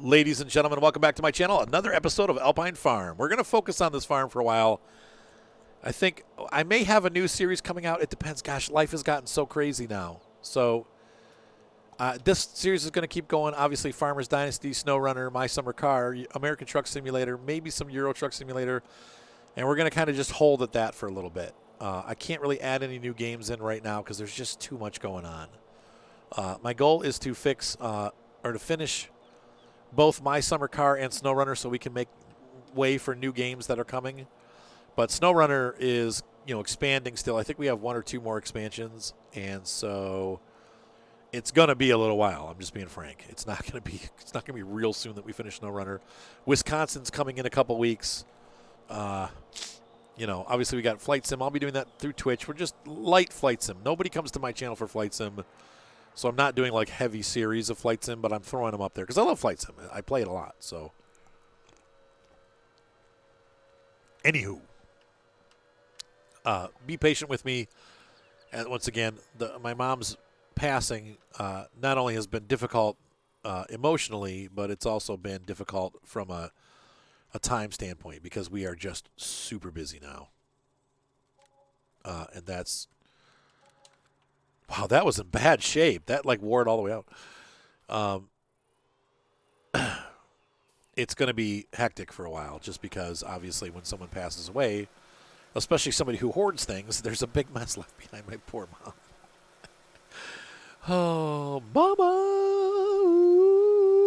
Ladies and gentlemen, welcome back to my channel. Another episode of Alpine Farm. We're going to focus on this farm for a while. I think I may have a new series coming out. It depends. Gosh, life has gotten so crazy now. So this series is going to keep going. Obviously, Farmer's Dynasty, SnowRunner, My Summer Car, American Truck Simulator, maybe some Euro Truck Simulator. And we're going to kind of just hold at that for a little bit. I can't really add any new games in right now because there's just too much going on. My goal is to fix or to finish both My Summer Car and SnowRunner so we can make way for new games that are coming. But SnowRunner is, expanding still. I think we have one or two more expansions, and so it's going to be a little while. I'm just being frank. It's not going to be real soon that we finish SnowRunner. Wisconsin's coming in a couple weeks. Obviously we got Flight Sim. I'll be doing that through Twitch. We're just light Flight Sim. Nobody comes to my channel for Flight Sim. So I'm not doing like heavy series of Flight Sim, but I'm throwing them up there because I love Flight Sim. I play it a lot. So, anywho, be patient with me. And once again, my mom's passing not only has been difficult emotionally, but it's also been difficult from a time standpoint because we are just super busy now. And that's... Wow, that was in bad shape. That wore it all the way out. It's going to be hectic for a while just because obviously when someone passes away, especially somebody who hoards things, there's a big mess left behind. My poor mom. Oh, Mama.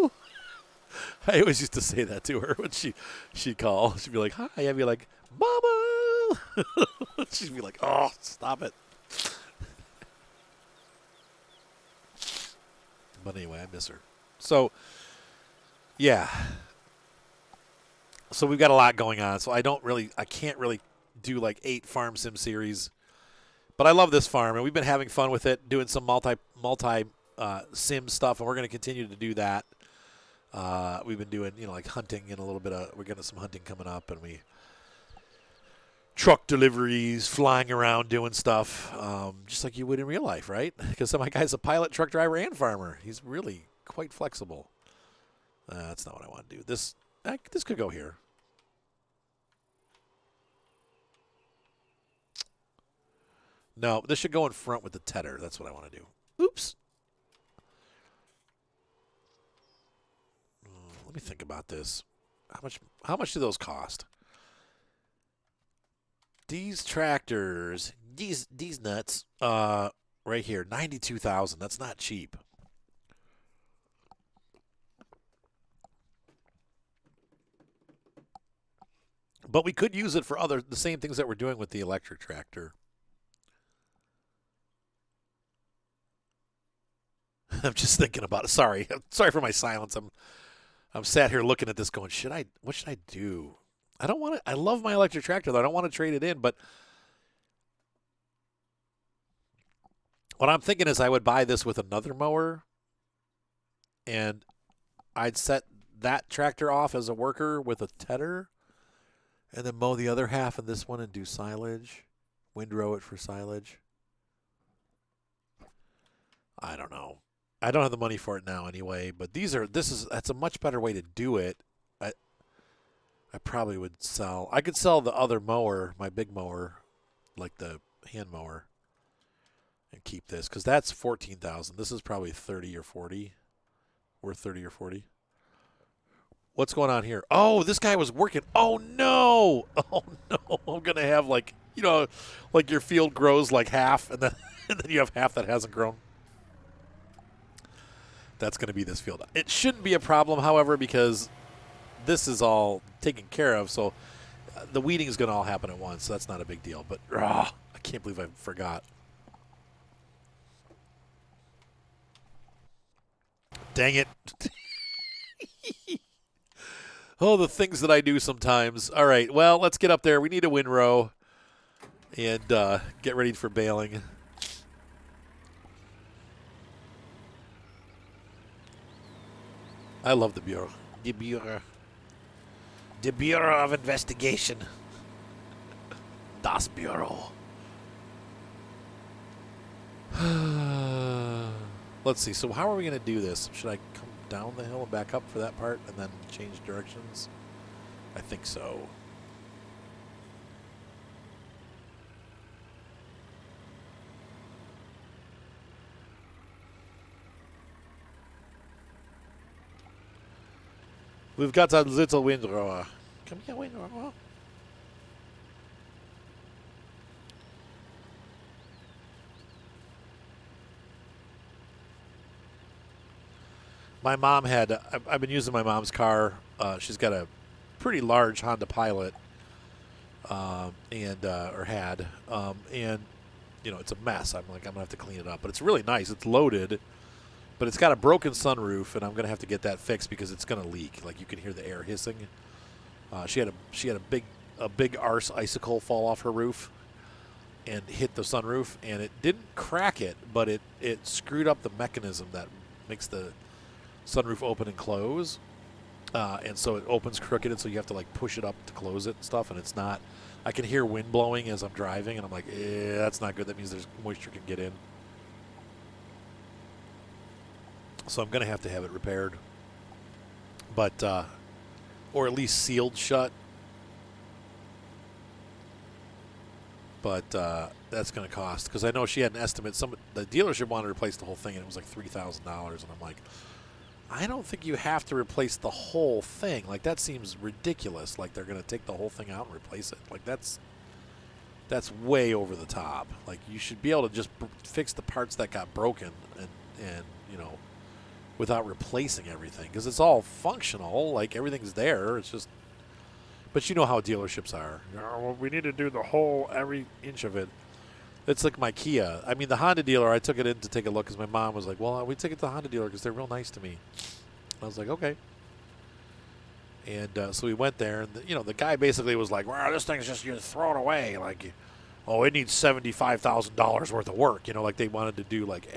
Ooh. I always used to say that to her when she'd call. She'd be like, hi. I'd be like, Mama. She'd be like, oh, stop it. But anyway, I miss her. So, yeah. So we've got a lot going on. So I can't really do like 8 farm sim series. But I love this farm, and we've been having fun with it, doing some multi sim stuff, and we're going to continue to do that. We've been doing, like hunting and a little bit of, we're getting some hunting coming up, and truck deliveries, flying around, doing stuff, just like you would in real life, right? Because my guy's a pilot, truck driver, and farmer. He's really quite flexible. That's not what I want to do. This could go here. No, this should go in front with the tedder. That's what I want to do. Oops. Let me think about this. How much do those cost? These tractors, these nuts, right here, 92,000. That's not cheap. But we could use it for the same things that we're doing with the electric tractor. I'm just thinking about it. Sorry for my silence. I'm sat here looking at this, going, what should I do? I don't want to. I love my electric tractor, though. I don't want to trade it in, but what I'm thinking is I would buy this with another mower, and I'd set that tractor off as a worker with a tedder, and then mow the other half of this one and do silage, windrow it for silage. I don't know. I don't have the money for it now anyway, but that's a much better way to do it. I probably would sell. I could sell the other mower, my big mower, like the hand mower, and keep this because that's 14,000. This is probably 30 or 40, worth 30 or 40. What's going on here? Oh, this guy was working. Oh no! Oh no! I'm gonna have like your field grows like half, and then you have half that hasn't grown. That's going to be this field. It shouldn't be a problem, however, because this is all taken care of, so the weeding is going to all happen at once, so that's not a big deal. But I can't believe I forgot. Dang it. Oh, the things that I do sometimes. All right, well, let's get up there. We need a windrow and get ready for baling. I love the Bureau. The Bureau. The Bureau of Investigation. Das Bureau. Let's see. So how are we going to do this? Should I come down the hill and back up for that part and then change directions? I think so. We've got a little windrower. Come here, windrower. My mom had, I've been using my mom's car. She's got a pretty large Honda Pilot, or had, and it's a mess. I'm gonna have to clean it up, but it's really nice. It's loaded, but it's got a broken sunroof, and I'm gonna have to get that fixed because it's gonna leak. Like you can hear the air hissing. She had a big arse icicle fall off her roof and hit the sunroof, and it didn't crack it, but it screwed up the mechanism that makes the sunroof open and close, and so it opens crooked, and so you have to like push it up to close it and stuff, and it's not. I can hear wind blowing as I'm driving, and I'm like, that's not good. That means there's moisture can get in. So I'm going to have it repaired, but or at least sealed shut. But that's going to cost, because I know she had an estimate. The dealership wanted to replace the whole thing, and it was like $3,000, and I'm like, I don't think you have to replace the whole thing. Like, that seems ridiculous. Like, they're going to take the whole thing out and replace it. Like, that's way over the top. Like, you should be able to just fix the parts that got broken and without replacing everything, because it's all functional. Like, everything's there. It's just, but you know how dealerships are. Well, we need to do every inch of it. It's like my Kia. I mean, the Honda dealer, I took it in to take a look because my mom was like, well, we take it to the Honda dealer because they're real nice to me. I was like, okay. And so we went there, and the guy basically was like, well, this thing's just, you throw it away. Like, oh, it needs $75,000 worth of work. Like they wanted to do like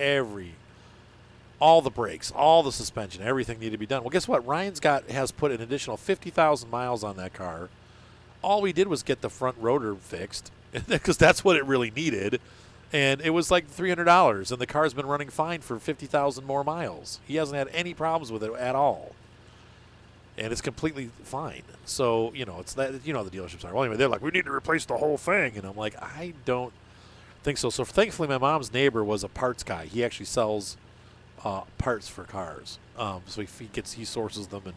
all the brakes, all the suspension, everything needed to be done. Well, guess what? has put an additional 50,000 miles on that car. All we did was get the front rotor fixed, because that's what it really needed, and it was like $300, and the car's been running fine for 50,000 more miles. He hasn't had any problems with it at all, and it's completely fine. So it's that the dealerships are. Well, anyway, they're like, we need to replace the whole thing, and I'm like, I don't think so. So thankfully, my mom's neighbor was a parts guy. He actually sells parts for cars, so he sources them,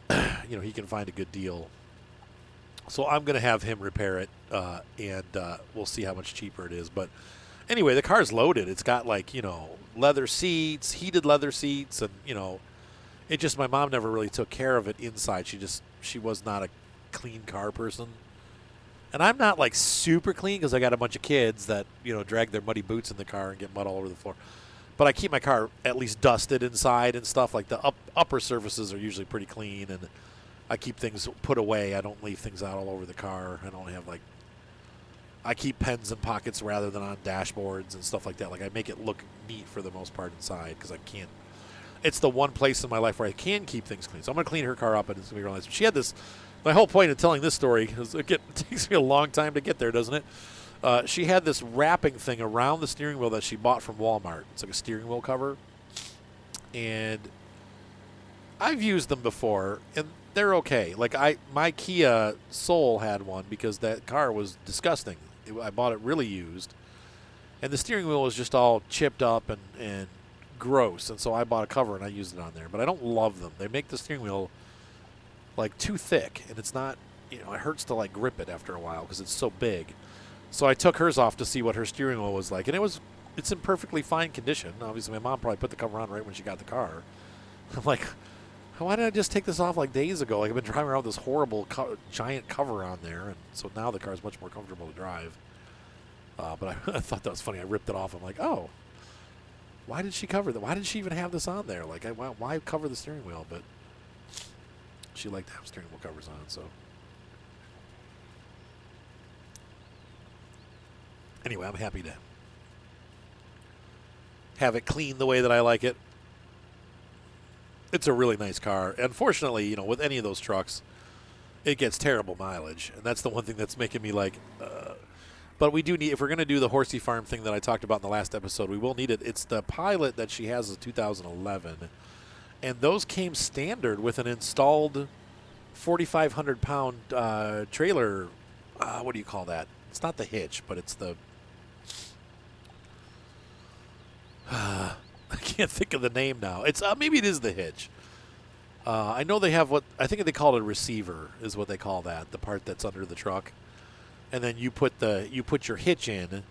and he can find a good deal. So I'm going to have him repair it, and we'll see how much cheaper it is. But anyway, the car's loaded. It's got leather seats, heated leather seats, and it just, my mom never really took care of it inside. She was not a clean car person, and I'm not like super clean because I got a bunch of kids that drag their muddy boots in the car and get mud all over the floor. But I keep my car at least dusted inside and stuff. Like the upper surfaces are usually pretty clean, and I keep things put away. I don't leave things out all over the car. I don't have I keep pens in pockets rather than on dashboards and stuff like that. Like I make it look neat for the most part inside, because I can't. It's the one place in my life where I can keep things clean. So I'm going to clean her car up, and it's going to be real nice. She had this. My whole point of telling this story is it takes me a long time to get there, doesn't it? She had this wrapping thing around the steering wheel that she bought from Walmart. It's like a steering wheel cover, and I've used them before, and they're okay. Like my Kia Soul had one because that car was disgusting. I bought it really used, and the steering wheel was just all chipped up and gross. And so I bought a cover and I used it on there. But I don't love them. They make the steering wheel like too thick, and it's not. It hurts to like grip it after a while because it's so big. So I took hers off to see what her steering wheel was like, and it's in perfectly fine condition. Obviously, my mom probably put the cover on right when she got the car. I'm like, why did I just take this off like days ago? Like I've been driving around with this horrible giant cover on there, and so now the car is much more comfortable to drive. But I thought that was funny. I ripped it off. I'm like, oh, why did she cover that? Why did she even have this on there? Like, why cover the steering wheel? But she liked to have steering wheel covers on, so. Anyway, I'm happy to have it clean the way that I like it. It's a really nice car. Unfortunately, with any of those trucks, it gets terrible mileage, and that's the one thing that's making me like. But we do need, if we're going to do the horsey farm thing that I talked about in the last episode, we will need it. It's the Pilot that she has is 2011. and those came standard with an installed 4,500-pound trailer. What do you call that? It's not the hitch, but it's the I can't think of the name now. It's maybe it is the hitch. I know they have what I think they call it a receiver is what they call that, the part that's under the truck. And then you put your hitch in,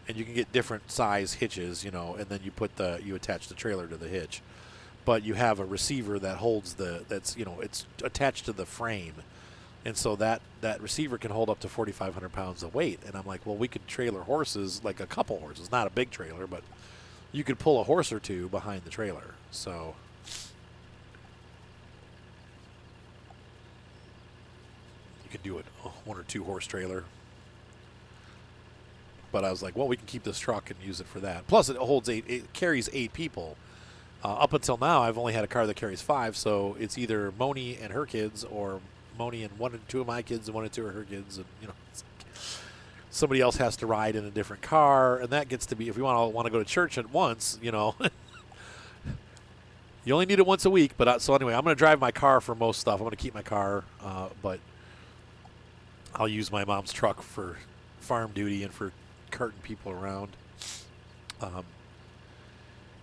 and you can get different size hitches, you know, and then you attach the trailer to the hitch. But you have a receiver that holds that's, you know, it's attached to the frame. And so that receiver can hold up to 4,500 pounds of weight. And I'm like, well, we could trailer horses, like a couple horses, not a big trailer, but you could pull a horse or two behind the trailer. So you could do it, 1 or 2 horse trailer. But I was like, well, we can keep this truck and use it for that. Plus, it carries 8 people. Up until now, I've only had a car that carries 5, so it's either Moni and her kids, or Moni and 1 and 2 of my kids, and 1 and 2 of her kids, and you know, somebody else has to ride in a different car, and that gets to be, if we want to go to church at once, you know, you only need it once a week. But so anyway, I'm going to drive my car for most stuff. I'm going to keep my car, but I'll use my mom's truck for farm duty and for carting people around.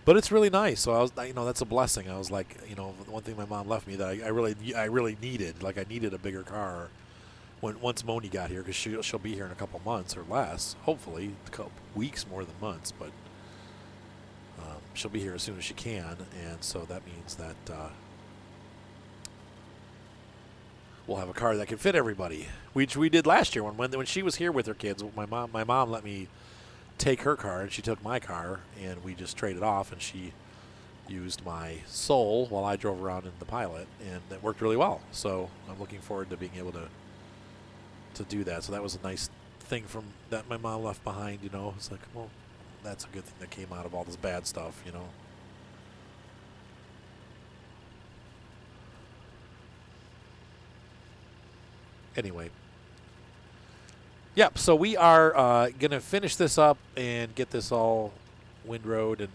But it's really nice. So I was, you know, that's a blessing. I was like, you know, the one thing my mom left me that I really needed, like I needed a bigger car once Moni got here, because she'll be here in a couple months or less, hopefully a couple weeks more than months, but she'll be here as soon as she can, and so that means that we'll have a car that can fit everybody, which we did last year when she was here with her kids. My mom let me take her car, and she took my car, and we just traded off, and she used my Soul while I drove around in the Pilot, and it worked really well. So I'm looking forward to being able to do that. So that was a nice thing from that my mom left behind, you know. It's like, well, that's a good thing that came out of all this bad stuff, you know. Anyway. Yep, so we are going to finish this up and get this all windrowed, and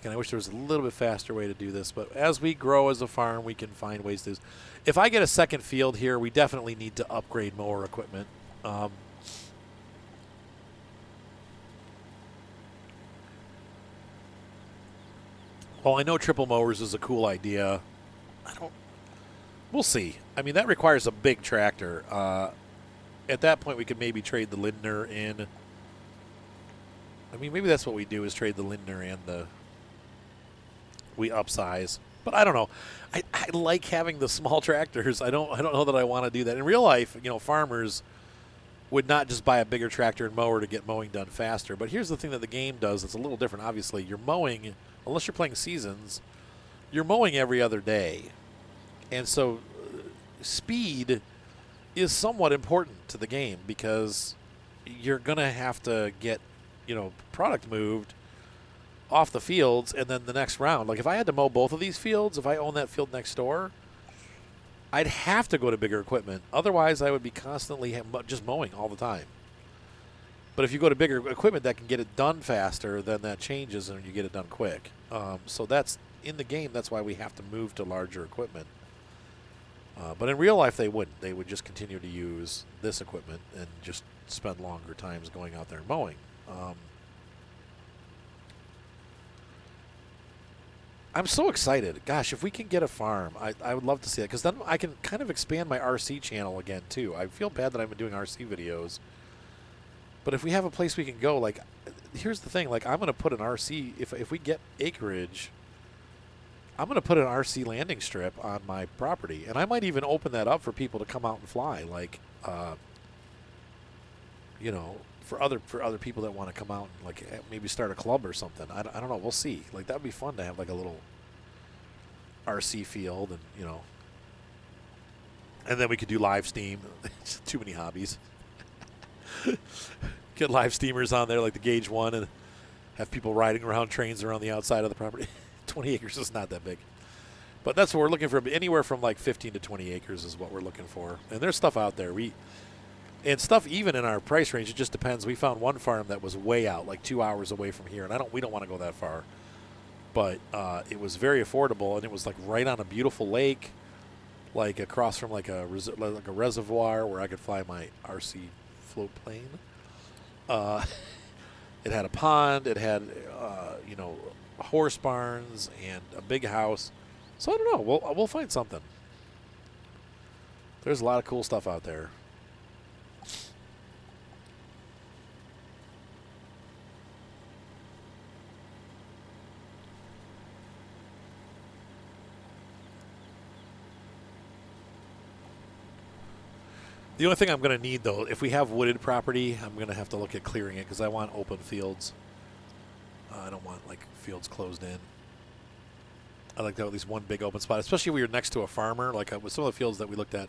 I wish there was a little bit faster way to do this, but as we grow as a farm, we can find ways to do this. If I get a second field here, we definitely need to upgrade mower equipment. Well, I know triple mowers is a cool idea. We'll see. I mean, that requires a big tractor. At that point, we could maybe trade the Lindner in. I mean, maybe that's what we do, is trade the Lindner and we upsize. But I don't know. I like having the small tractors. I don't know that I want to do that. In real life, you know, farmers would not just buy a bigger tractor and mower to get mowing done faster. But here's the thing that the game does that's a little different. Obviously, you're mowing, unless you're playing seasons, you're mowing every other day. And so speed is somewhat important to the game, because you're going to have to get, you know, product moved off the fields, and then the next round. Like if I had to mow both of these fields, if I own that field next door, I'd have to go to bigger equipment. Otherwise, I would be constantly just mowing all the time. But if you go to bigger equipment that can get it done faster, then that changes and you get it done quick. So that's in the game. That's why we have to move to larger equipment. But in real life, they wouldn't. They would just continue to use this equipment and just spend longer times going out there and mowing. I'm so excited. Gosh, if we can get a farm, I would love to see that, because then I can kind of expand my RC channel again, too. I feel bad that I've been doing RC videos. But if we have a place we can go, like, here's the thing. Like, I'm going to put an RC, if we get acreage, I'm going to put an RC landing strip on my property. And I might even open that up for people to come out and fly. Like, you know, for other people that want to come out and, like, maybe start a club or something. I don't know. We'll see. Like, that would be fun to have, like, a little RC field, and, you know. And then we could do live steam. Too many hobbies. Get live steamers on there, like the Gauge 1, and have people riding around trains around the outside of the property. 20 acres is not that big. But that's what we're looking for. Anywhere from like 15 to 20 acres is what we're looking for. And there's stuff out there. And stuff even in our price range, it just depends. We found one farm that was way out, like 2 hours away from here, and we don't want to go that far. but it was very affordable, and it was like right on a beautiful lake, like across from like a reservoir where I could fly my RC float plane. Uh, it had a pond. It had horse barns and a big house. So I don't know. We'll find something. There's a lot of cool stuff out there. The only thing I'm going to need, though, if we have wooded property, I'm going to have to look at clearing it because I want open fields. I don't want, like, fields closed in. I like to have at least one big open spot, especially if we were next to a farmer. Like with some of the fields that we looked at,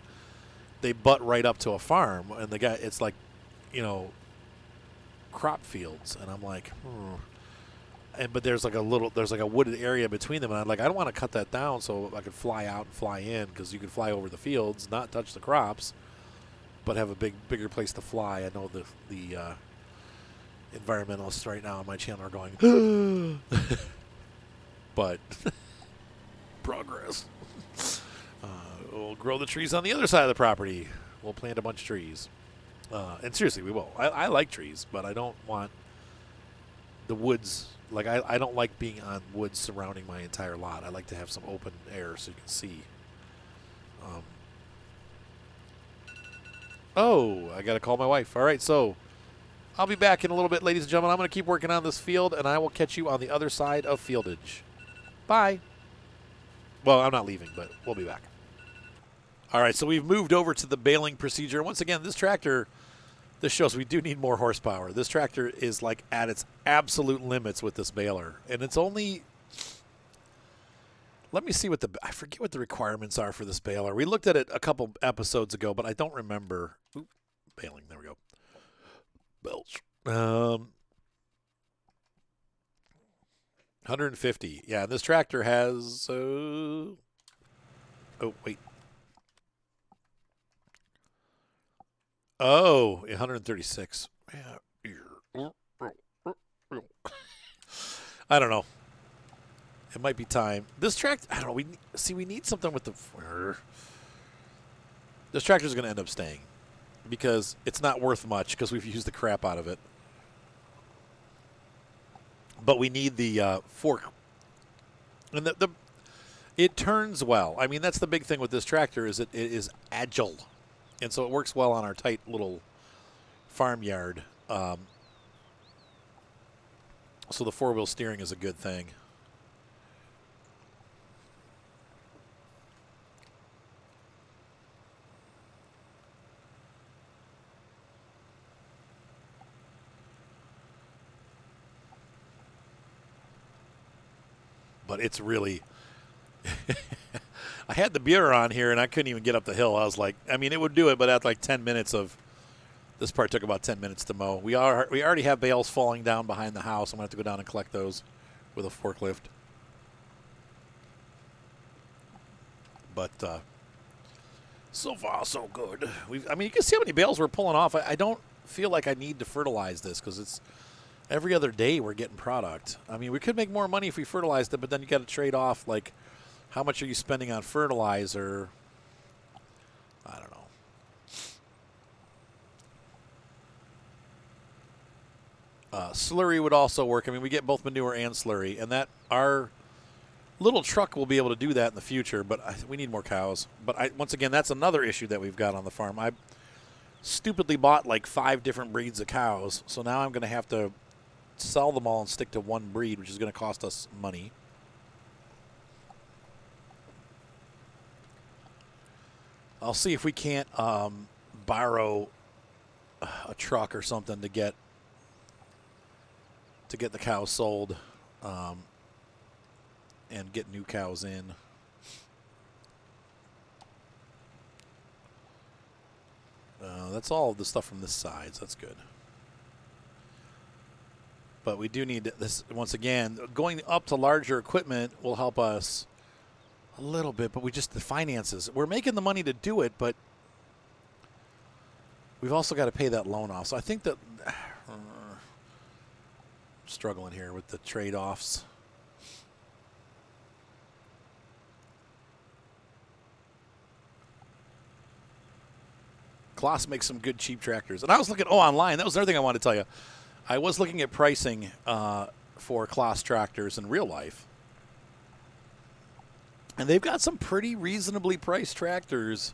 they butt right up to a farm, and it's like, crop fields, and I'm like, but there's like a wooded area between them, and I don't want to cut that down so I could fly out and fly in because you can fly over the fields, not touch the crops, but have a bigger place to fly. I know the environmentalists right now on my channel are going, but progress. We'll grow the trees on the other side of the property. We'll plant a bunch of trees. And seriously, we will. I like trees, but I don't want the woods. Like, I don't like being on woods surrounding my entire lot. I like to have some open air so you can see. Oh, I got to call my wife. All right, so I'll be back in a little bit, ladies and gentlemen. I'm going to keep working on this field, and I will catch you on the other side of fieldage. Bye. Well, I'm not leaving, but we'll be back. All right, so we've moved over to the baling procedure. Once again, this shows we do need more horsepower. This tractor is like at its absolute limits with this baler, and it's only. Let me see I forget what the requirements are for this baler. We looked at it a couple episodes ago, but I don't remember. Oop, baling, there we go. Belch. 150. Yeah, this tractor has. Oh, wait. Oh, 136. Yeah. I don't know. It might be time. This tractor, I don't know. We need something with the. This tractor is going to end up staying because it's not worth much because we've used the crap out of it. But we need the fork, and it turns well. I mean, that's the big thing with this tractor is it is agile, and so it works well on our tight little farmyard. So the four-wheel steering is a good thing. But it's really I had the beer on here and I couldn't even get up the hill. I was like, I mean, it would do it, but at like 10 minutes of this part took about 10 minutes to mow. We already have bales falling down behind the house. I'm going to have to go down and collect those with a forklift. But so far, so good. I mean, you can see how many bales we're pulling off. I don't feel like I need to fertilize this because it's every other day we're getting product. I mean, we could make more money if we fertilized it, but then you got to trade off, like, how much are you spending on fertilizer? I don't know. Slurry would also work. I mean, we get both manure and slurry, and that our little truck will be able to do that in the future, but we need more cows. But once again, that's another issue that we've got on the farm. I stupidly bought like 5 different breeds of cows, so now I'm going to have to sell them all and stick to one breed, which is going to cost us money. I'll see if we can't borrow a truck or something to get the cows sold and get new cows in. That's all of the stuff from this side, so that's good. But we do need this, once again, going up to larger equipment will help us a little bit, but the finances. We're making the money to do it, but we've also got to pay that loan off. So I think that struggling here with the trade-offs. Kloss makes some good cheap tractors. And I was looking, online. That was another thing I wanted to tell you. I was looking at pricing for Kloss tractors in real life. And they've got some pretty reasonably priced tractors,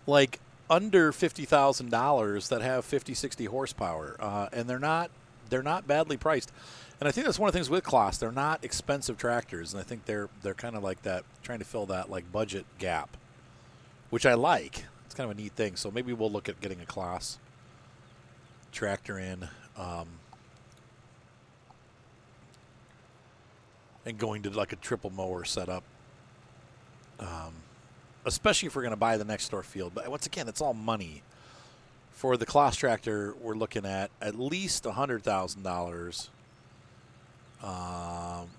like under $50,000 that have 50, 60 horsepower. And they're not badly priced. And I think that's one of the things with Kloss. They're not expensive tractors. And I think they're kind of like that, trying to fill that like budget gap, which I like. It's kind of a neat thing. So maybe we'll look at getting a Kloss tractor in and going to like a triple mower setup, especially if we're going to buy the next door field. But once again, it's all money. For the Kloss tractor, we're looking at least $100,000.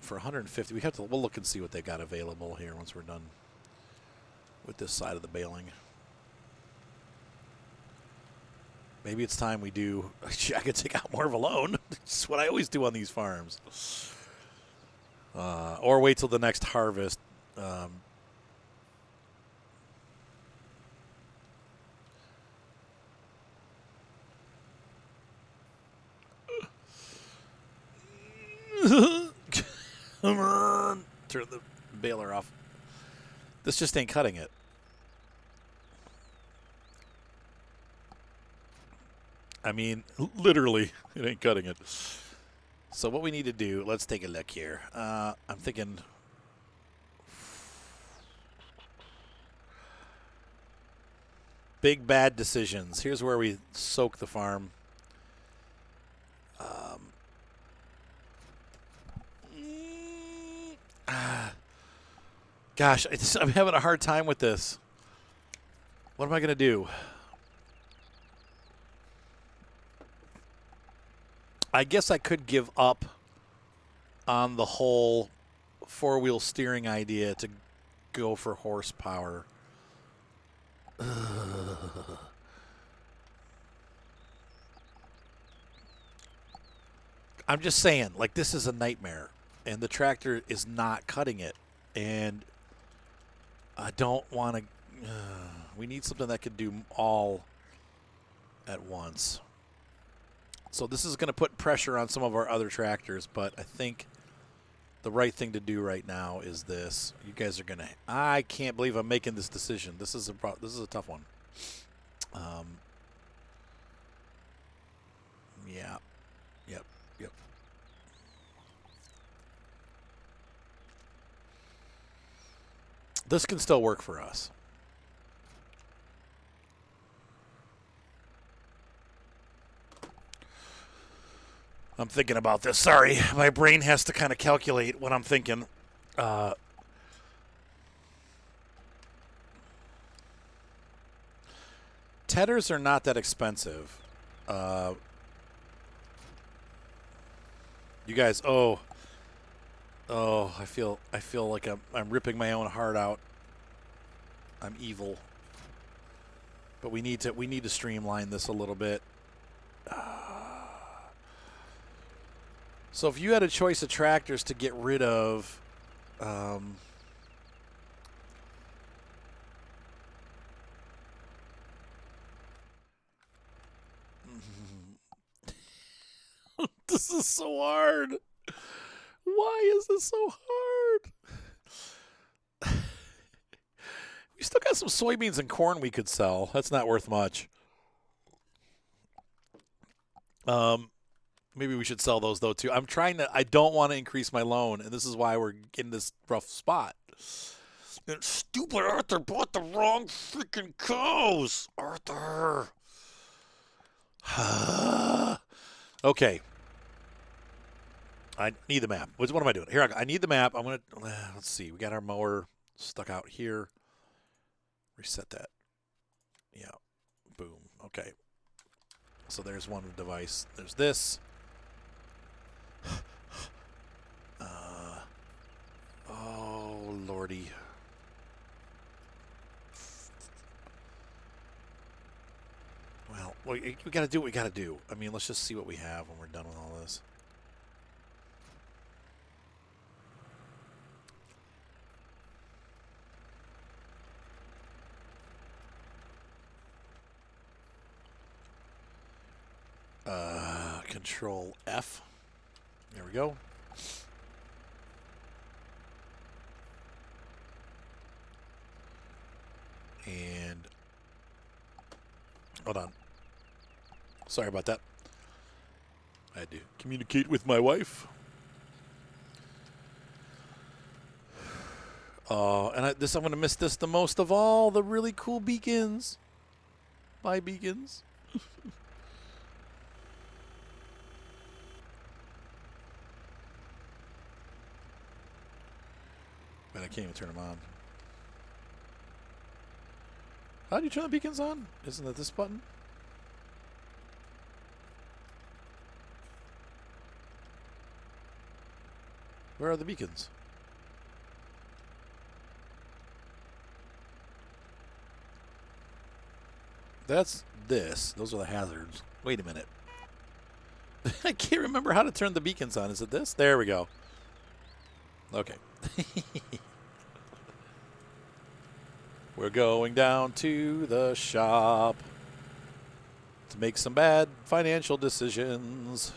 For 150, we'll look and see what they got available here once we're done with this side of the baling. Maybe it's time we do. I could take out more of a loan. It's what I always do on these farms. Or wait till the next harvest. Come on. Turn the baler off. This just ain't cutting it. I mean, literally, it ain't cutting it. So what we need to do, let's take a look here. I'm thinking big bad decisions. Here's where we soak the farm. Gosh, I'm having a hard time with this. What am I going to do? I guess I could give up on the whole four-wheel steering idea to go for horsepower. I'm just saying, like, this is a nightmare, and the tractor is not cutting it, and I don't want to. We need something that could do all at once. So this is going to put pressure on some of our other tractors, but I think the right thing to do right now is this. You guys are going to. I can't believe I'm making this decision. This is a tough one. Yeah. Yep. This can still work for us. I'm thinking about this. Sorry, my brain has to kind of calculate what I'm thinking. Tedders are not that expensive. You guys, I feel like I'm ripping my own heart out. I'm evil. But we need to streamline this a little bit. So if you had a choice of tractors to get rid of, this is so hard. Why is this so hard? We still got some soybeans and corn we could sell. That's not worth much. Maybe we should sell those, though, too. I don't want to increase my loan, and this is why we're in this rough spot. Stupid Arthur bought the wrong freaking cows. Arthur. Okay. I need the map. What am I doing? Here, I need the map. I'm going to, let's see. We got our mower stuck out here. Reset that. Yeah. Boom. Okay. So there's one device. There's this. Oh, Lordy. Well, we got to do what we got to do. I mean, let's just see what we have when we're done with all this. Control F. There we go. And hold on. Sorry about that. I had to communicate with my wife. And I'm going to miss this the most of all. The really cool beacons. Bye, beacons. Man, I can't even turn them on. How do you turn the beacons on? Isn't it this button? Where are the beacons? That's this. Those are the hazards. Wait a minute. I can't remember how to turn the beacons on. Is it this? There we go. Okay. We're going down to the shop to make some bad financial decisions.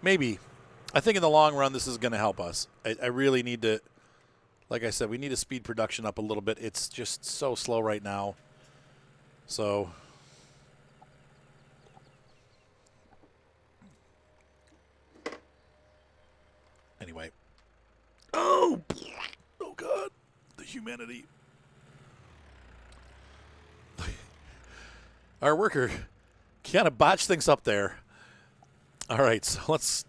Maybe. I think in the long run this is going to help us. I really need to, like I said, we need to speed production up a little bit. It's just so slow right now. So anyway. Oh God. The humanity. Our worker kind of botched things up there. All right, so let's...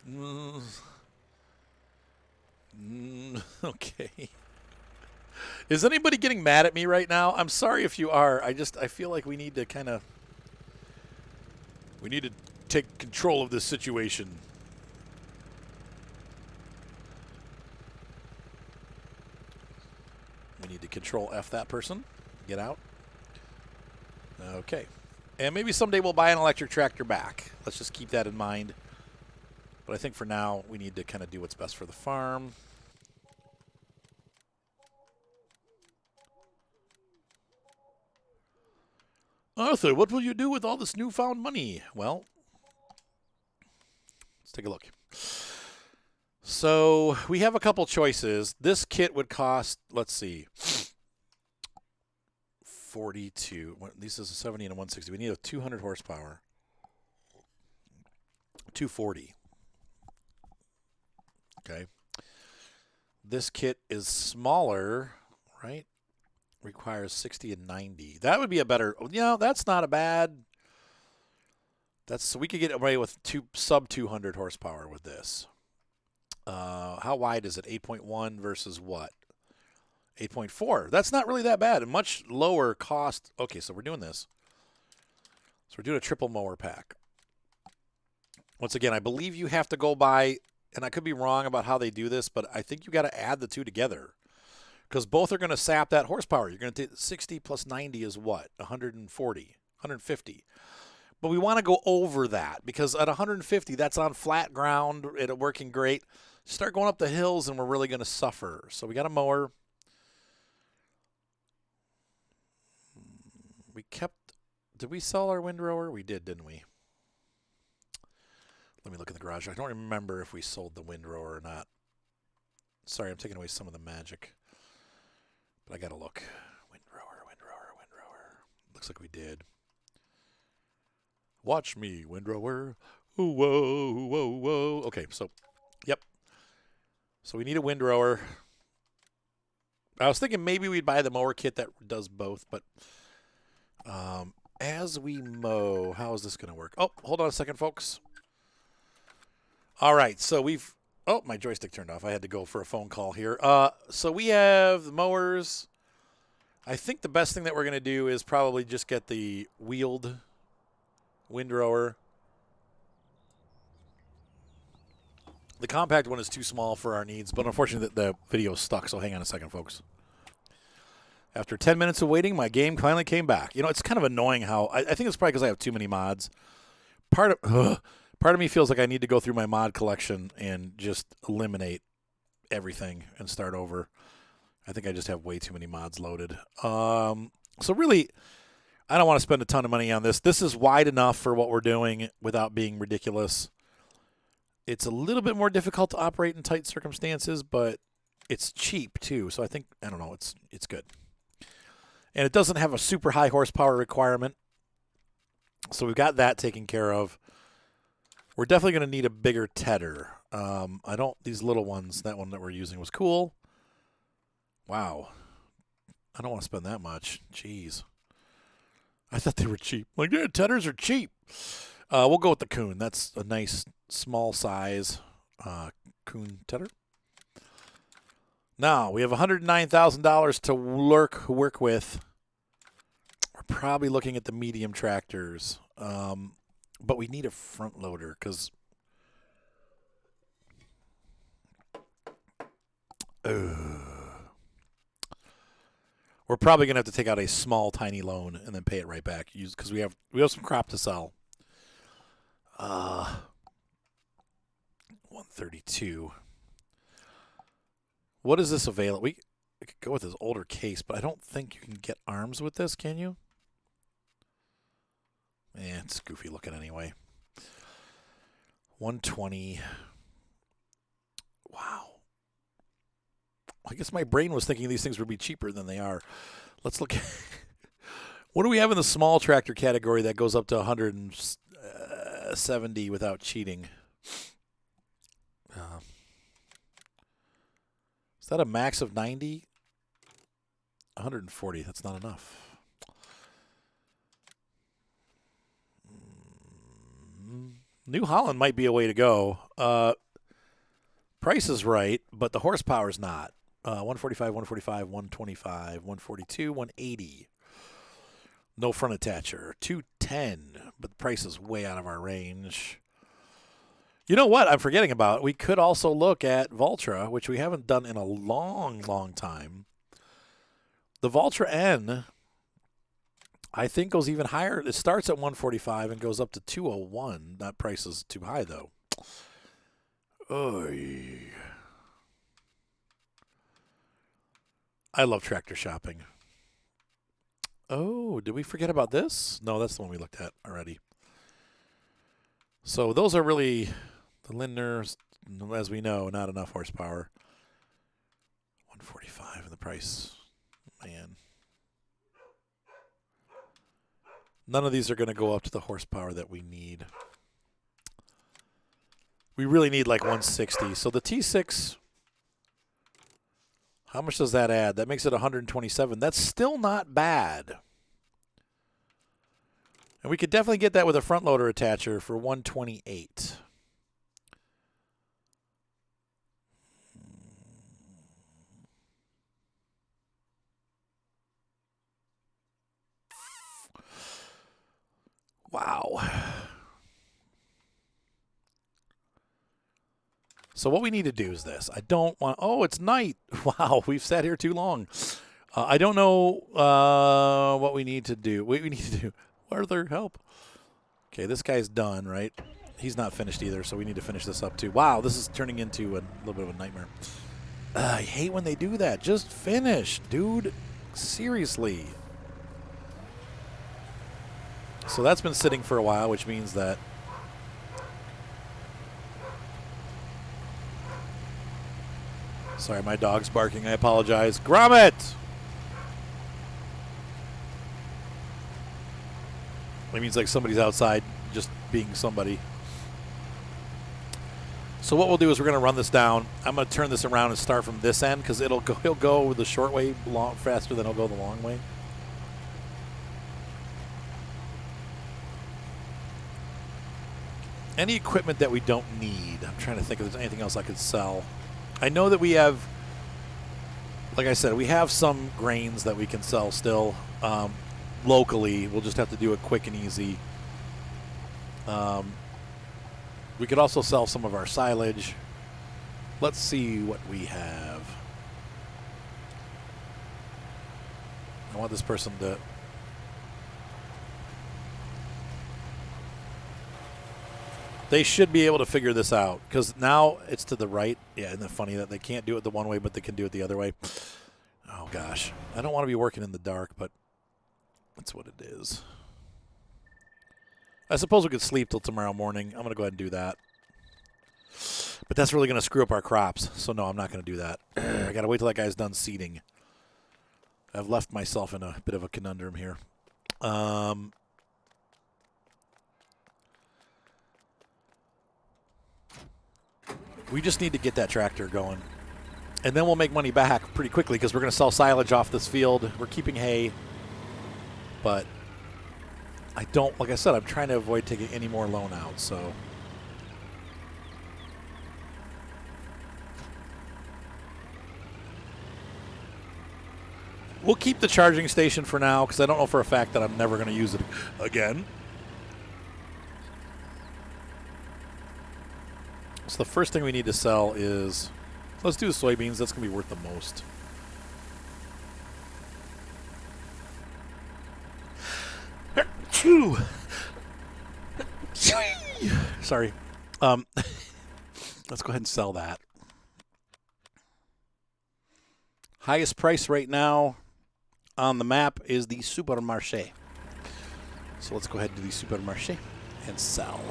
okay. Is anybody getting mad at me right now? I'm sorry if you are. I feel like we need to kind of... We need to take control of this situation. We need to Control F that person. Get out. Okay. And maybe someday we'll buy an electric tractor back. Let's just keep that in mind. But I think for now, we need to kind of do what's best for the farm. Arthur, what will you do with all this newfound money? Well, let's take a look. So we have a couple choices. This kit would cost, let's see, 42. This is a 70 and a 160. We need a 200 horsepower. 240. Okay. This kit is smaller, right? Requires 60 and 90. That would be a better, that's not a bad. So we could get away with sub 200 horsepower with this. How wide is it? 8.1 versus what? 8.4. That's not really that bad. A much lower cost. Okay, so we're doing this. So we're doing a triple mower pack. Once again, I believe you have to go by, and I could be wrong about how they do this, but I think you got to add the two together because both are going to sap that horsepower. You're going to take 60 plus 90 is what? 140, 150. But we want to go over that because at 150, that's on flat ground. It's working great. Start going up the hills, and we're really going to suffer. So we got a mower. Did we sell our windrower? We did, didn't we? Let me look in the garage. I don't remember if we sold the windrower or not. Sorry, I'm taking away some of the magic. But I got to look. Windrower. Looks like we did. Watch me, windrower. Ooh, whoa, whoa, whoa. Okay, so, yep. So we need a windrower. I was thinking maybe we'd buy the mower kit that does both, but as we mow, how is this going to work? Oh, hold on a second, folks. All right, so my joystick turned off. I had to go for a phone call here. So we have the mowers. I think the best thing that we're going to do is probably just get the wheeled windrower. The compact one is too small for our needs, but unfortunately the video is stuck, so hang on a second, folks. After 10 minutes of waiting, my game finally came back. It's kind of annoying how I think it's probably because I have too many mods. Part of me feels like I need to go through my mod collection and just eliminate everything and start over. I think I just have way too many mods loaded. So really, I don't want to spend a ton of money on this. This is wide enough for what we're doing without being ridiculous. It's a little bit more difficult to operate in tight circumstances, but it's cheap too. So I think, I don't know, it's good. And it doesn't have a super high horsepower requirement. So we've got that taken care of. We're definitely going to need a bigger tedder. These little ones, that one that we're using was cool. Wow. I don't want to spend that much. Jeez. I thought they were cheap. Like, yeah, tedders are cheap. We'll go with the Coon. That's a nice small size Coon tedder. Now, we have $109,000 to work with. We're probably looking at the medium tractors. But we need a front loader because we're probably going to have to take out a small, tiny loan and then pay it right back because we have some crop to sell. 132. What is this available? We could go with this older case, but I don't think you can get arms with this, can you? It's goofy looking anyway. 120. Wow. I guess my brain was thinking these things would be cheaper than they are. Let's look at what do we have in the small tractor category that goes up to 170 without cheating? Is that a max of 90? 140. That's not enough. New Holland might be a way to go. Price is right, but the horsepower's not. 145, 145, 125, 142, 180. No front attacher. 210, but the price is way out of our range. You know what I'm forgetting about? We could also look at Valtra, which we haven't done in a long, long time. The Valtra N, I think, goes even higher. It starts at 145 and goes up to 201. That price is too high, though. Oy. I love tractor shopping. Oh, did we forget about this? No, that's the one we looked at already. So those are really the Lindners, as we know, not enough horsepower. 145 in the price. Man. None of these are going to go up to the horsepower that we need. We really need like 160. So the T6, how much does that add? That makes it 127. That's still not bad. And we could definitely get that with a front loader attacher for 128. Wow. So what we need to do is this. I don't want... Oh, it's night. Wow, we've sat here too long. I don't know what we need to do. What we need to do. Arthur, help. Okay, this guy's done, right? He's not finished either, so we need to finish this up too. Wow, this is turning into a little bit of a nightmare. I hate when they do that. Just finish, dude. Seriously. So that's been sitting for a while, which means that sorry, my dog's barking. I apologize. Gromit! It means like somebody's outside just being somebody. So what we'll do is we're going to run this down. I'm going to turn this around and start from this end because he'll go the short way faster than he'll go the long way. Any equipment that we don't need. I'm trying to think if there's anything else I could sell. I know that we have, like I said, we have some grains that we can sell still locally. We'll just have to do it quick and easy. We could also sell some of our silage. Let's see what we have. I want this person to... They should be able to figure this out because now it's to the right. Yeah, isn't it funny that they can't do it the one way, but they can do it the other way? Oh, gosh. I don't want to be working in the dark, but That's what it is. I suppose we could sleep till tomorrow morning. I'm going to go ahead and do that. But that's really going to screw up our crops. So, no, I'm not going to do that. I got to wait till that guy's done seeding. I've left myself in a bit of a conundrum here. We just need to get that tractor going. And then we'll make money back pretty quickly because we're going to sell silage off this field. We're keeping hay. But I don't, like I said, I'm trying to avoid taking any more loan out. So we'll keep the charging station for now because I don't know for a fact that I'm never going to use it again. So the first thing we need to sell is, let's do the soybeans. That's going to be worth the most. Sorry. Let's go ahead and sell that. Highest price right now on the map is the supermarché. So let's go ahead and do the supermarché and sell.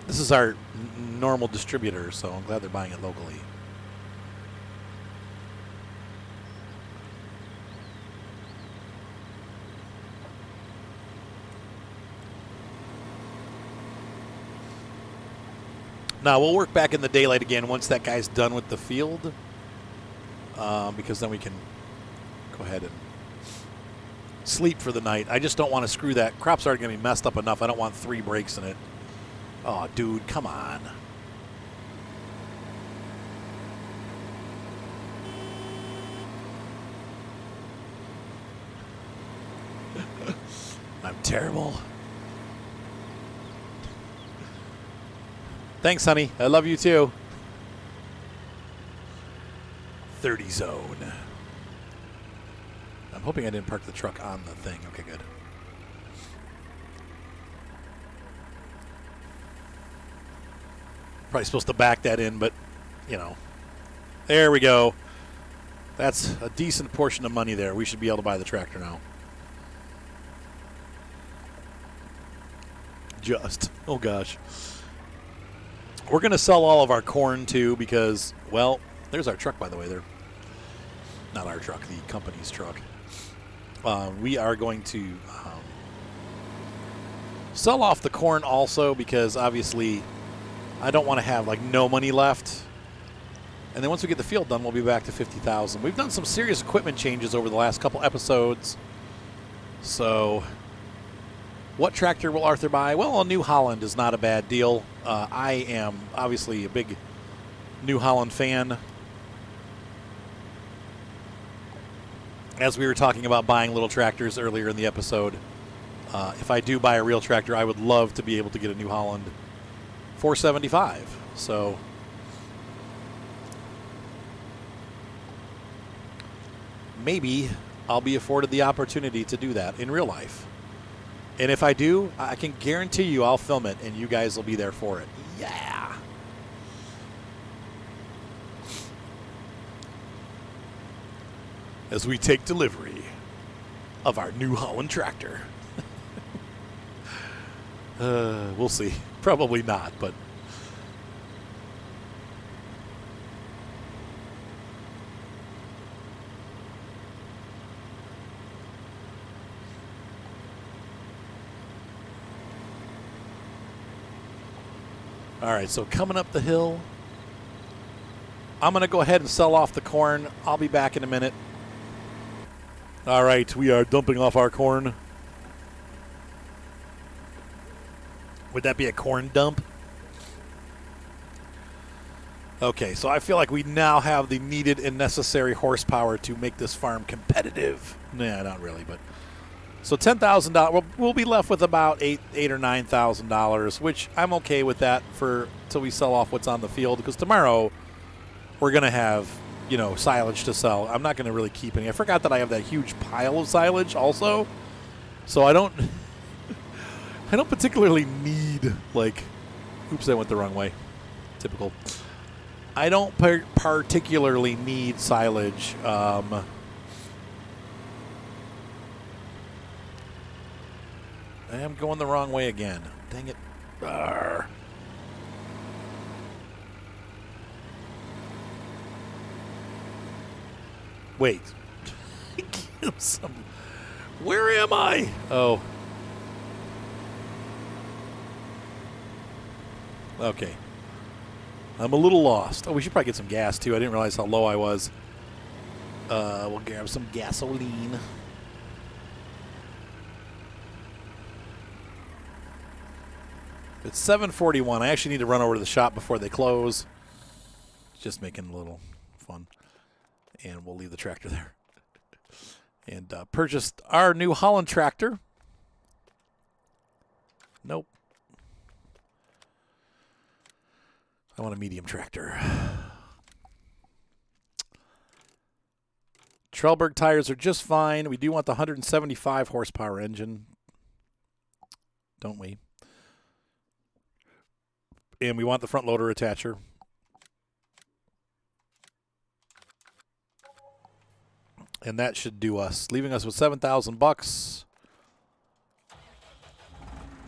This is our normal distributor, so I'm glad they're buying it locally. Now, we'll work back in the daylight again once that guy's done with the field, because then we can go ahead and sleep for the night. I just don't want to screw that. Crop's already going to be messed up enough. I don't want 3 breaks in it. Oh, dude, come on. I'm terrible. Thanks, honey. I love you too. 30 zone. I'm hoping I didn't park the truck on the thing. Okay, good. Probably supposed to back that in, but, you know. There we go. That's a decent portion of money there. We should be able to buy the tractor now. Just. Oh, gosh. We're going to sell all of our corn, too, because, well, there's our truck, by the way. There. Not our truck, the company's truck. We are going to sell off the corn also because, obviously, I don't want to have, like, no money left. And then once we get the field done, we'll be back to $50,000. We've done some serious equipment changes over the last couple episodes. So what tractor will Arthur buy? Well, a New Holland is not a bad deal. I am obviously a big New Holland fan. As we were talking about buying little tractors earlier in the episode, if I do buy a real tractor, I would love to be able to get a New Holland 475. So maybe I'll be afforded the opportunity to do that in real life. And if I do, I can guarantee you I'll film it and you guys will be there for it. Yeah. As we take delivery of our New Holland tractor. We'll see. Probably not, but all right, so coming up the hill, I'm going to go ahead and sell off the corn. I'll be back in a minute. All right, we are dumping off our corn. Would that be a corn dump? Okay, so I feel like we now have the needed and necessary horsepower to make this farm competitive. Nah, not really, but so $10,000. We'll be left with about $8,000 or $9,000, which I'm okay with that for till we sell off what's on the field. Because tomorrow we're gonna have silage to sell. I'm not gonna really keep any. I forgot that I have that huge pile of silage also, so I don't particularly need oops, I went the wrong way. Typical. I don't particularly need silage. I am going the wrong way again. Dang it. Arr. Wait. Where am I? Oh. Okay. I'm a little lost. Oh, we should probably get some gas, too. I didn't realize how low I was. We'll grab some gasoline. It's 7:41. I actually need to run over to the shop before they close. Just making a little fun. And we'll leave the tractor there. And purchased our New Holland tractor. Nope. I want a medium tractor. Trelleborg tires are just fine. We do want the 175 horsepower engine, don't we? And we want the front loader attacher. And that should do us, leaving us with $7,000.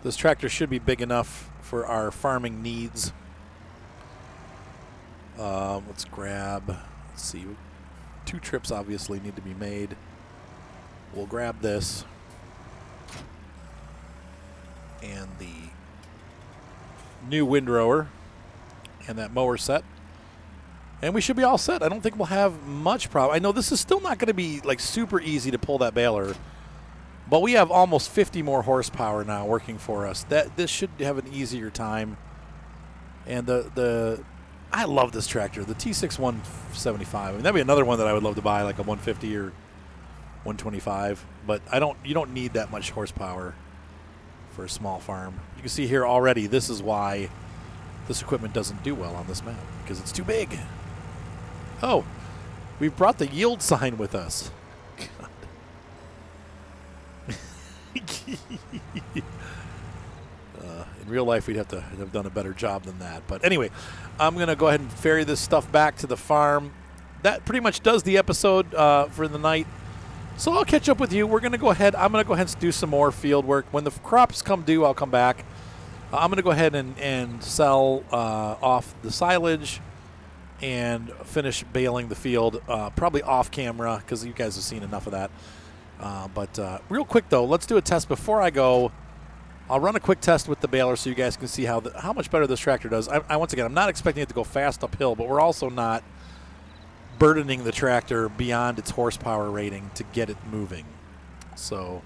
This tractor should be big enough for our farming needs. Let's grab, let's see, 2 trips obviously need to be made. We'll grab this and the new windrower and that mower set. And we should be all set. I don't think we'll have much problem. I know this is still not going to be like super easy to pull that baler, but we have almost 50 more horsepower now working for us. This should have an easier time. And I love this tractor, the T6 175. I mean, that'd be another one that I would love to buy, like a 150 or 125. But you don't need that much horsepower for a small farm. You can see here already, this is why this equipment doesn't do well on this map, because it's too big. Oh, we've brought the yield sign with us. In real life, we'd have to have done a better job than that. But anyway, I'm going to go ahead and ferry this stuff back to the farm. That pretty much does the episode for the night. So I'll catch up with you. I'm going to go ahead and do some more field work. When the crops come due, I'll come back. I'm going to go ahead and sell off the silage and finish baling the field, probably off camera because you guys have seen enough of that. But real quick, though, let's do a test before I go. I'll run a quick test with the baler so you guys can see how much better this tractor does. Once again, I'm not expecting it to go fast uphill, but we're also not burdening the tractor beyond its horsepower rating to get it moving. So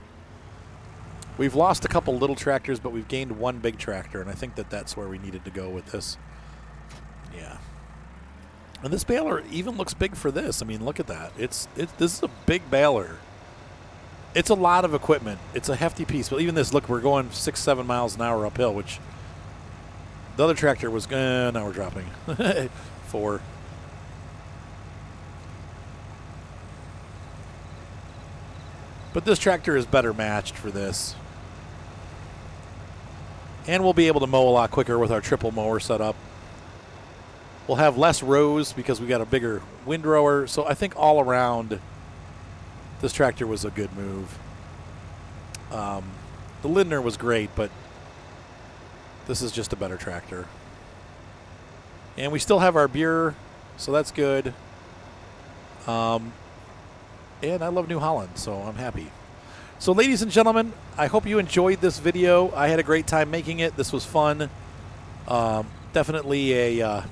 we've lost a couple little tractors, but we've gained one big tractor, and I think that's where we needed to go with this. Yeah. And this baler even looks big for this. I mean, look at that. This is a big baler. It's a lot of equipment. It's a hefty piece. But even this, look, we're going 6-7 miles an hour uphill, which the other tractor was now we're dropping 4. But this tractor is better matched for this. And we'll be able to mow a lot quicker with our triple mower setup. We'll have less rows because we got a bigger windrower. So I think all around, this tractor was a good move. The Lindner was great, but this is just a better tractor. And we still have our beer, so that's good. And I love New Holland, so I'm happy. So ladies and gentlemen, I hope you enjoyed this video. I had a great time making it. This was fun. Definitely a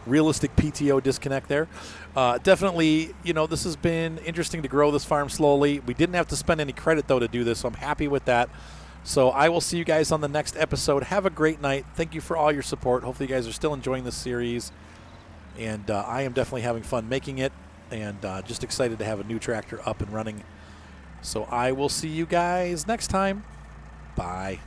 realistic PTO disconnect there. Definitely, this has been interesting to grow this farm slowly. We didn't have to spend any credit, though, to do this, so I'm happy with that. So I will see you guys on the next episode. Have a great night. Thank you for all your support. Hopefully you guys are still enjoying this series. And I am definitely having fun making it, and just excited to have a new tractor up and running. So I will see you guys next time. Bye.